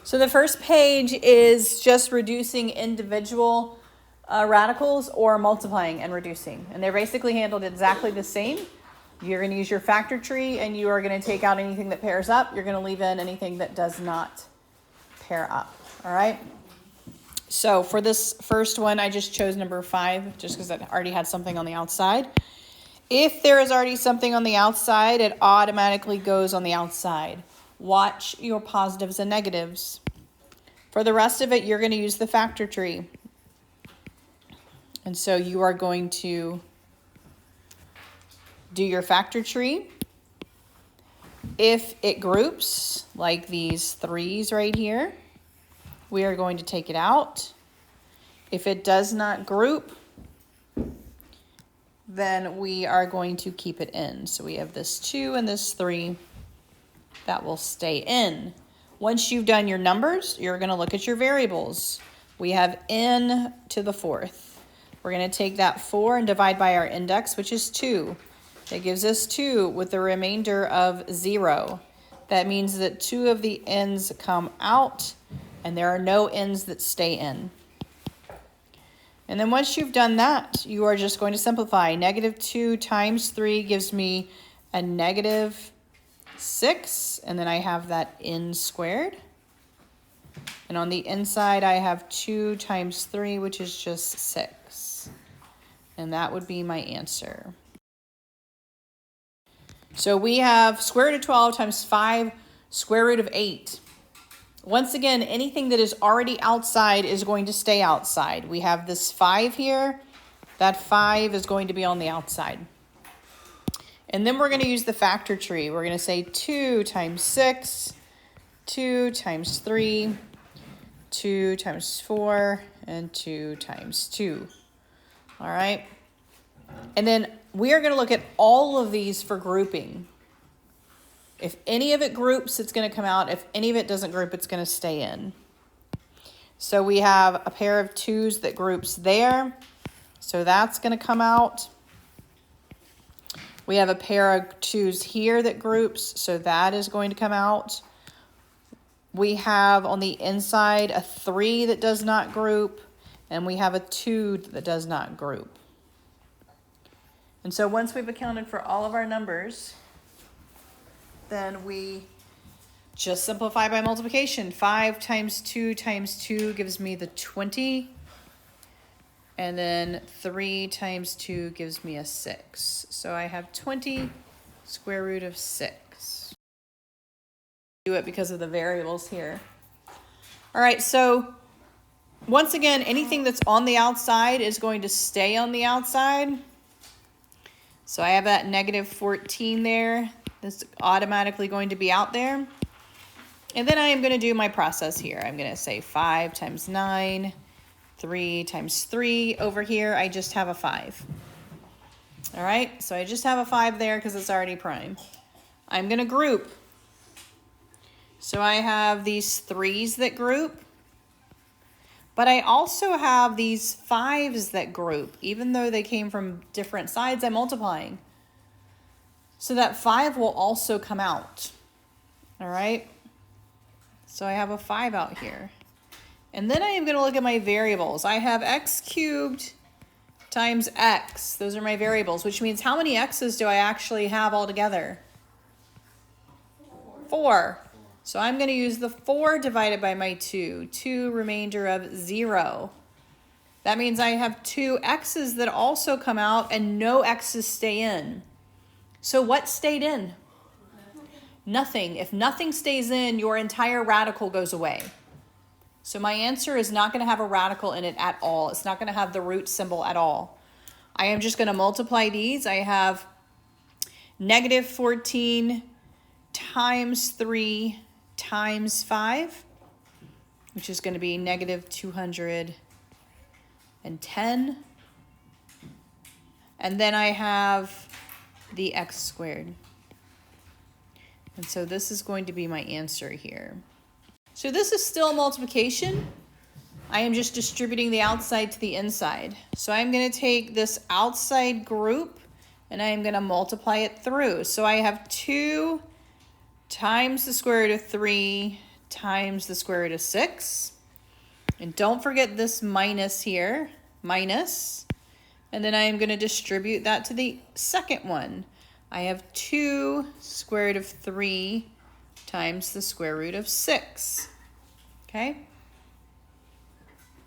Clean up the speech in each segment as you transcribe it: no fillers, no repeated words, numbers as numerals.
So the first page is just reducing individual radicals or multiplying and reducing. And they're basically handled exactly the same. You're going to use your factor tree and you are going to take out anything that pairs up. You're going to leave in anything that does not pair up. All right. So for this first one, I just chose number 5 just because it already had something on the outside. If there is already something on the outside, it automatically goes on the outside. Watch your positives and negatives. For the rest of it, you're going to use the factor tree. And so you are going to do your factor tree. If it groups, like these 3s right here, we are going to take it out. If it does not group, then we are going to keep it in. So we have this 2 and this 3 that will stay in. Once you've done your numbers, you're going to look at your variables. We have n to the 4th. We're going to take that 4 and divide by our index, which is 2. That gives us 2 with the remainder of 0. That means that 2 of the n's come out and there are no n's that stay in. And then once you've done that, you are just going to simplify. -2 times 3 gives me a -6, and then I have that n squared. And on the inside, I have 2 times 3, which is just 6. And that would be my answer. So we have square root of 12 times 5, square root of 8. Once again, anything that is already outside is going to stay outside. We have this 5 here. That 5 is going to be on the outside. And then we're going to use the factor tree. We're going to say 2 times 6, 2 times 3, 2 times 4, and 2 times 2. All right. And then we are going to look at all of these for grouping. If any of it groups, it's going to come out. If any of it doesn't group, it's going to stay in. So we have a pair of 2's that groups there. So that's going to come out. We have a pair of 2's here that groups. So that is going to come out. We have on the inside a 3 that does not group. And we have a 2 that does not group. And so once we've accounted for all of our numbers, then we just simplify by multiplication. 5 times 2 times 2 gives me the 20. And then 3 times 2 gives me a 6. So I have 20 square root of 6. Do it because of the variables here. All right, so once again, anything that's on the outside is going to stay on the outside. So I have that -14 there. That's automatically going to be out there. And then I am going to do my process here. I'm going to say 5 times 9, 3 times 3. Over here, I just have a 5. All right, so I just have a 5 there because it's already prime. I'm going to group. So I have these 3's that group. But I also have these 5's that group. Even though they came from different sides, I'm multiplying. So that 5 will also come out. All right. So I have a 5 out here. And then I am going to look at my variables. I have x cubed times x. Those are my variables, which means how many x's do I actually have altogether? 4. So I'm going to use the 4 divided by my 2. 2 remainder of 0. That means I have 2 x's that also come out and no x's stay in. So what stayed in? Nothing. If nothing stays in, your entire radical goes away. So my answer is not going to have a radical in it at all. It's not going to have the root symbol at all. I am just going to multiply these. I have -14 times 3 times 5, which is going to be -210. And then I have the x squared. And so this is going to be my answer here. So this is still multiplication. I am just distributing the outside to the inside. So I'm going to take this outside group and I am going to multiply it through. So I have 2 times the square root of 3 times the square root of 6. And don't forget this minus here, minus. And then I am going to distribute that to the second one. I have 2 square root of 3 times the square root of 6. Okay?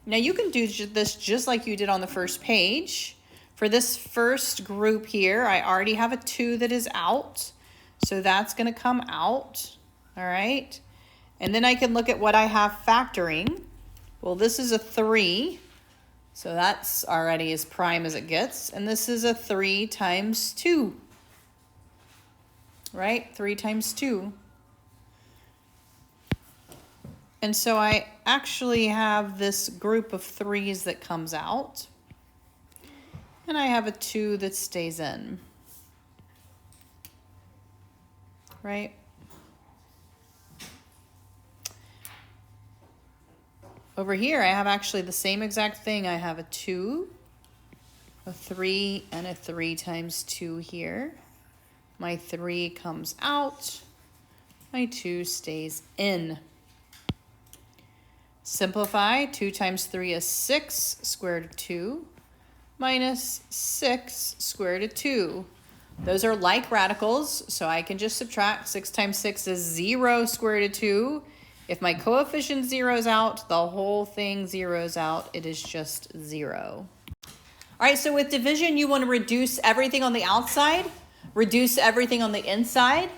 Now you can do this just like you did on the first page. For this first group here, I already have a 2 that is out. So that's going to come out. All right? And then I can look at what I have factoring. Well, this is a 3. So that's already as prime as it gets. And this is a 3 times 2. Right? 3 times 2. And so I actually have this group of 3s that comes out. And I have a 2 that stays in. Right? Over here, I have actually the same exact thing. I have a 2, a 3, and a 3 times 2 here. My 3 comes out. My 2 stays in. Simplify. 2 times 3 is 6 square root of 2 minus 6 square root of 2. Those are like radicals, so I can just subtract. 6 times 6 is 0 square root of 2. If my coefficient zeroes out, the whole thing zeroes out. It is just 0. All right, so with division, you want to reduce everything on the outside, reduce everything on the inside,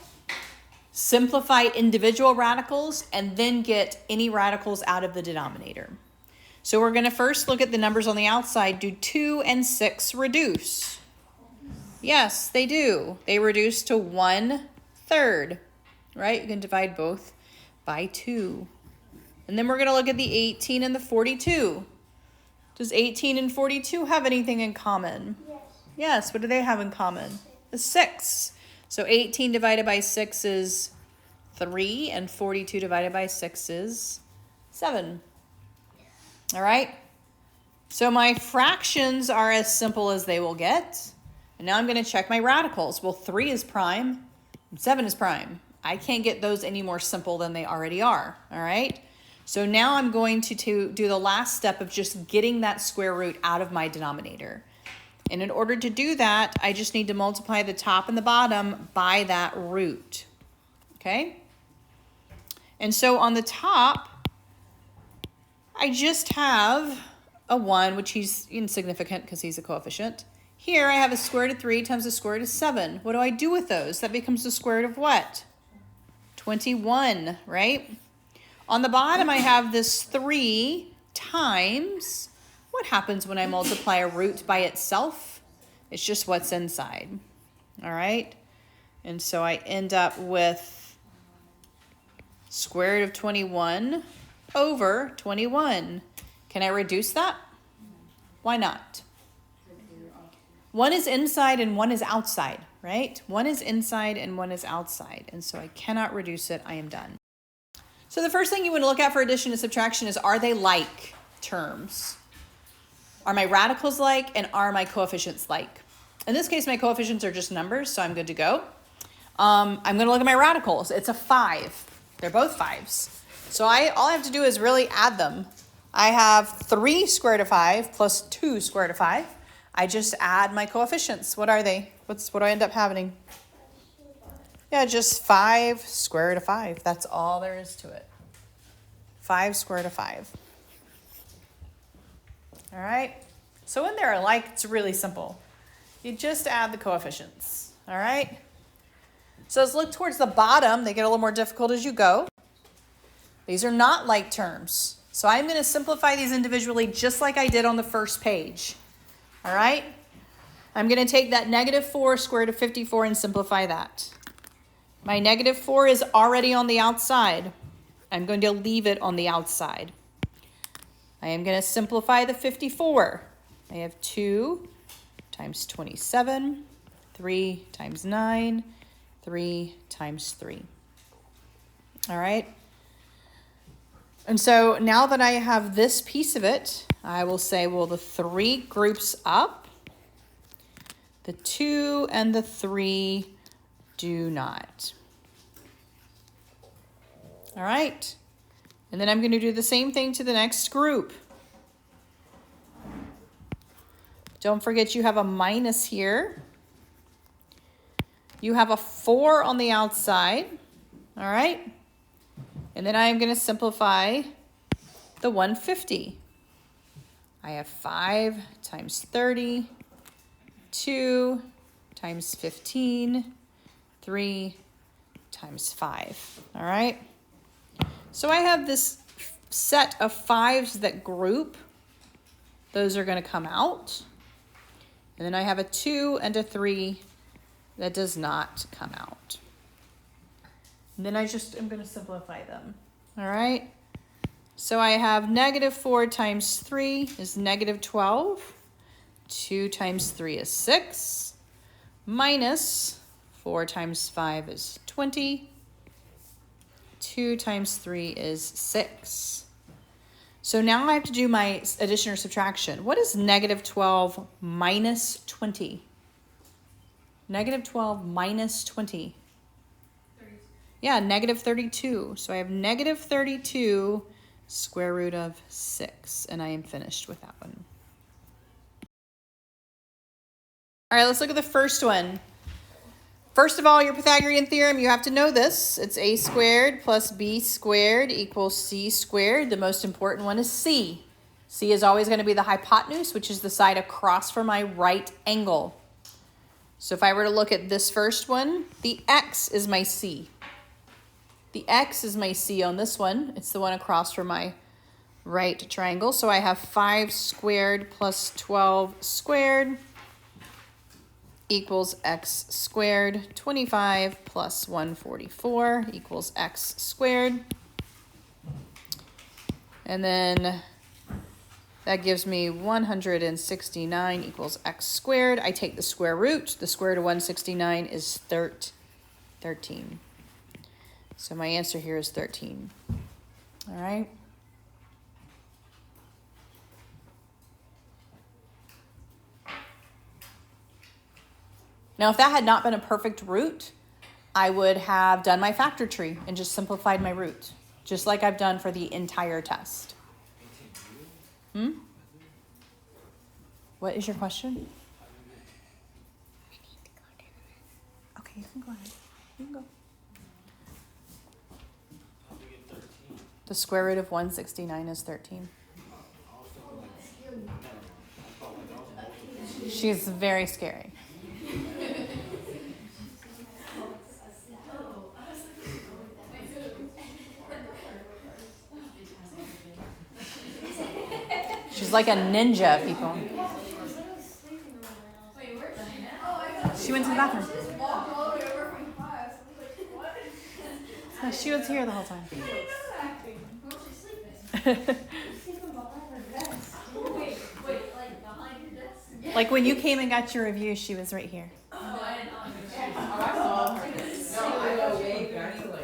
simplify individual radicals, and then get any radicals out of the denominator. So we're going to first look at the numbers on the outside. Do 2 and 6 reduce? Yes, they do. They reduce to 1/3, right? You can divide both by 2. And then we're going to look at the 18 and the 42. Does 18 and 42 have anything in common? Yes. Yes, what do they have in common? The 6. So 18 divided by 6 is 3, and 42 divided by 6 is 7. All right? So my fractions are as simple as they will get. And now I'm going to check my radicals. Well, 3 is prime, and 7 is prime. I can't get those any more simple than they already are, all right? So now I'm going to do the last step of just getting that square root out of my denominator. And in order to do that, I just need to multiply the top and the bottom by that root, okay? And so on the top, I just have a 1, which he's insignificant because he's a coefficient. Here I have a square root of 3 times the square root of 7. What do I do with those? That becomes the square root of what? 21, right? On the bottom, I have this 3 times. What happens when I multiply a root by itself? It's just what's inside, all right? And so I end up with square root of 21 over 21. Can I reduce that? Why not? One is inside and one is outside, right? One is inside and one is outside. And so I cannot reduce it. I am done. So the first thing you want to look at for addition and subtraction is, are they like terms? Are my radicals like, and are my coefficients like? In this case, my coefficients are just numbers, so I'm good to go. I'm going to look at my radicals. It's a 5. They're both 5s. So all I have to do is really add them. I have 3 square root of 5 plus 2 square root of 5. I just add my coefficients. What are they? What do I end up having? Yeah, just 5 square root of 5. That's all there is to it. 5 square root of 5. All right? So when they're alike, it's really simple. You just add the coefficients. All right? So let's look towards the bottom. They get a little more difficult as you go. These are not like terms. So I'm going to simplify these individually just like I did on the first page. All right? I'm going to take that -4 square root of 54 and simplify that. My -4 is already on the outside. I'm going to leave it on the outside. I am going to simplify the 54. I have 2 times 27, 3 times 9, 3 times 3. All right? And so now that I have this piece of it, I will say, well, the 3 groups up. The 2 and the 3 do not. All right. And then I'm going to do the same thing to the next group. Don't forget you have a minus here. You have a 4 on the outside. All right. And then I'm going to simplify the 150. I have 5 times 30, 2 times 15, 3 times 5. All right. So I have this set of 5s that group. Those are going to come out. And then I have a 2 and a 3 that does not come out. And then I just am going to simplify them. All right. So I have negative 4 times 3 is negative 12. 2 times 3 is 6. Minus 4 times 5 is 20. 2 times 3 is 6. So now I have to do my addition or subtraction. What is negative 12 minus 20? Negative 12 minus 20. 32. Yeah, negative 32. So I have negative 32 square root of 6. And I am finished with that one. All right, let's look at the first one. First of all, your Pythagorean theorem, you have to know this. It's a squared plus b squared equals c squared. The most important one is c. C is always going to be the hypotenuse, which is the side across from my right angle. So if I were to look at this first one, the x is my c. The x is my c on this one. It's the one across from my right triangle. So I have 5 squared plus 12 squared equals x squared. 25 plus 144 equals x squared. And then that gives me 169 equals x squared. I take the square root. The square root of 169 is 13. So my answer here is 13. All right. Now, if that had not been a perfect root, I would have done my factor tree and just simplified my root, just like I've done for the entire test. What is your question? Okay, you can go ahead. You can go. The square root of 169 is 13. She's very scary. She's like a ninja, people. She went to the bathroom. So she was here the whole time. Like when you came and got your review, she was right here.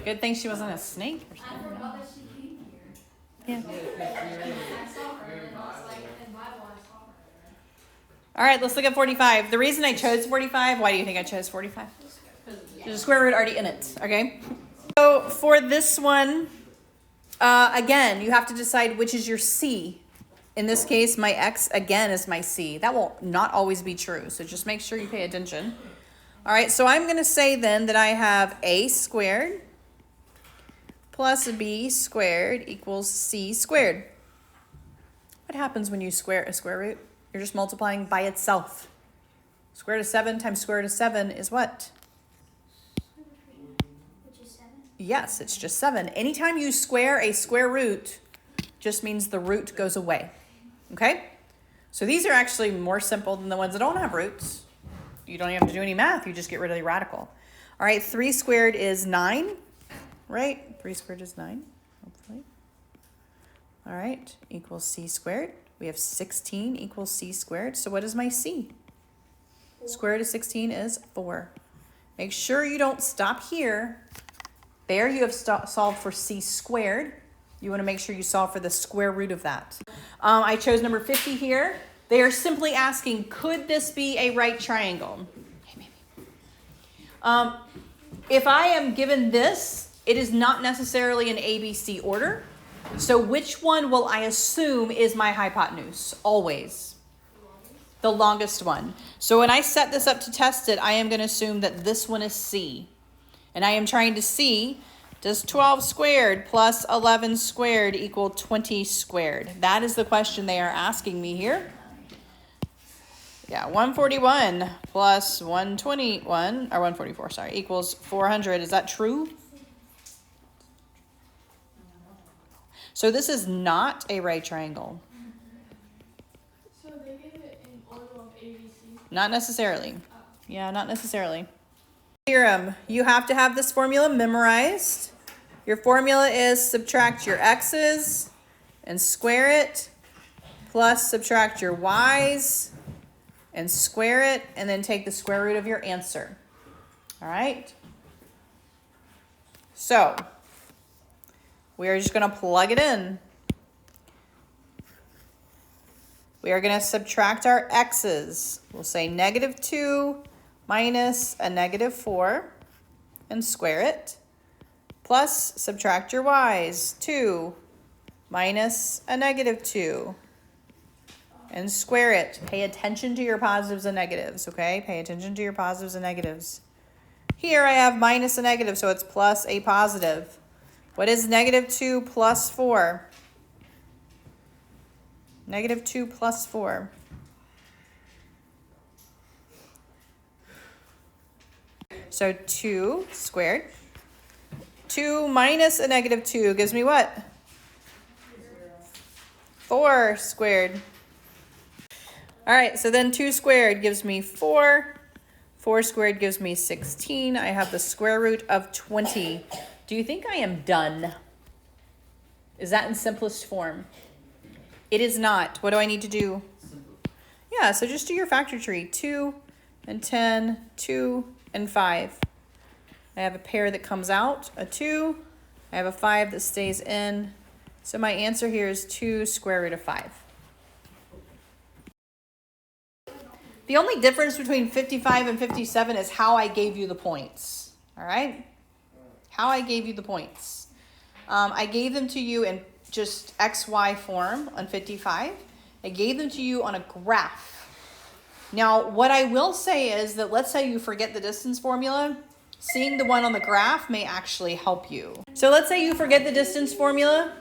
Good thing she wasn't a snake or something. Yeah. All right, let's look at 45. The reason I chose 45, why do you think I chose 45? There's a square root already in it, okay? So for this one, again, you have to decide which is your C. In this case, my X, again, is my C. That will not always be true, so just make sure you pay attention. All right, so I'm going to say then that I have A squared plus B squared equals C squared. What happens when you square a square root? You're just multiplying by itself. Square root of 7 times square root of 7 is what? Which is 7? Yes, it's just 7. Anytime you square a square root, just means the root goes away. Okay? So these are actually more simple than the ones that don't have roots. You don't even have to do any math. You just get rid of the radical. All right, 3 squared is 9, right? 3 squared is 9, hopefully. All right, equals C squared. We have 16 equals C squared. So what is my C? 4. Square root of 16 is 4. Make sure you don't stop here. There you have solved for C squared. You want to make sure you solve for the square root of that. I chose number 50 here. They are simply asking, could this be a right triangle? Hey, baby. If I am given this, it is not necessarily an ABC order. So which one will I assume is my hypotenuse? Always. The longest one. So when I set this up to test it, I am going to assume that this one is C. And I am trying to see, does 12 squared plus 11 squared equal 20 squared? That is the question they are asking me here. Yeah, 141 plus 121, or 144, sorry, equals 400. Is that true? So this is not a right triangle. So they give it in order of ABC? Not necessarily. Yeah, not necessarily. Theorem, you have to have this formula memorized. Your formula is subtract your x's and square it, plus subtract your y's and square it, and then take the square root of your answer. All right? So, we are just going to plug it in. We are going to subtract our x's. We'll say -2 minus a -4 and square it. Plus subtract your y's. 2 minus a -2 and square it. Pay attention to your positives and negatives, okay? Pay attention to your positives and negatives. Here I have minus a negative, so it's plus a positive. What is -2 plus 4? -2 plus 4. So 2 squared. 2 minus a -2 gives me what? 4 squared. All right, so then 2 squared gives me 4. 4 squared gives me 16. I have the square root of 20. Do you think I am done? Is that in simplest form? It is not. What do I need to do? Yeah, so just do your factor tree. 2 and 10, 2 and 5. I have a pair that comes out, a 2. I have a 5 that stays in. So my answer here is 2 square root of 5. The only difference between 55 and 57 is how I gave you the points. All right? How I gave you the points. I gave them to you in just XY form on 55. I gave them to you on a graph. Now, what I will say is that let's say you forget the distance formula. Seeing the one on the graph may actually help you. So let's say you forget the distance formula.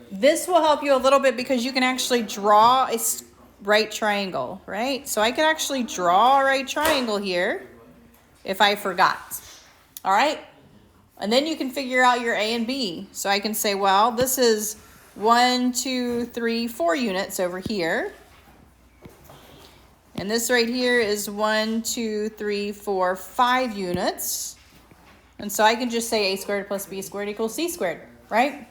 This will help you a little bit because you can actually draw a right triangle, right? So I could actually draw a right triangle here if I forgot. All right? And then you can figure out your A and B. So I can say, well, this is 1, 2, 3, 4 units over here. And this right here is 1, 2, 3, 4, 5 units. And so I can just say a squared plus b squared equals c squared, right?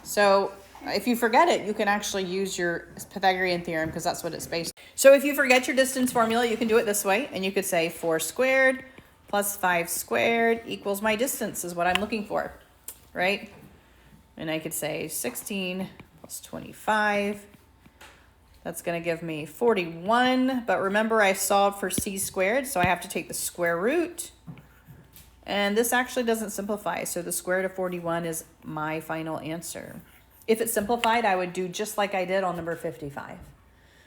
So if you forget it, you can actually use your Pythagorean theorem because that's what it's based on. So if you forget your distance formula, you can do it this way. And you could say 4 squared plus 5 squared equals my distance is what I'm looking for, right? And I could say 16 plus 25. That's going to give me 41. But remember, I solved for c squared, so I have to take the square root. And this actually doesn't simplify, so the square root of 41 is my final answer. If it simplified, I would do just like I did on number 55.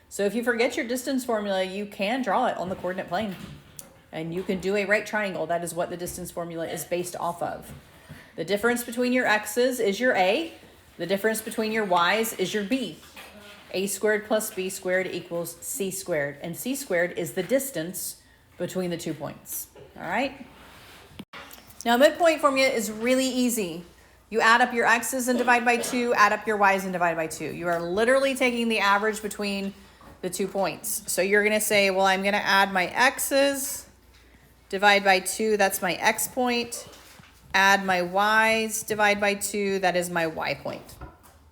So if you forget your distance formula, you can draw it on the coordinate plane. And you can do a right triangle. That is what the distance formula is based off of. The difference between your x's is your a. The difference between your y's is your b. A squared plus b squared equals c squared. And c squared is the distance between the 2 points. All right? Now, midpoint formula is really easy. You add up your x's and divide by 2, add up your y's and divide by 2. You are literally taking the average between the 2 points. So you're going to say, well, I'm going to add my x's, divide by 2, that's my x point. Add my y's, divide by 2, that is my y point.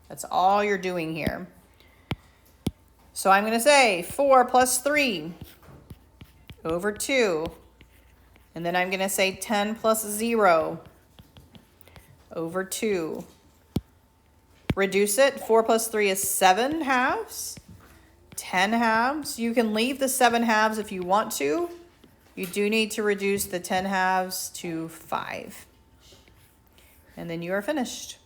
That's all you're doing here. So I'm going to say 4 plus 3 over 2. And then I'm going to say 10 plus 0 over 2. Reduce it. 4 plus 3 is 7 halves. 10 halves. You can leave the 7 halves if you want to. You do need to reduce the 10 halves to 5. And then you are finished.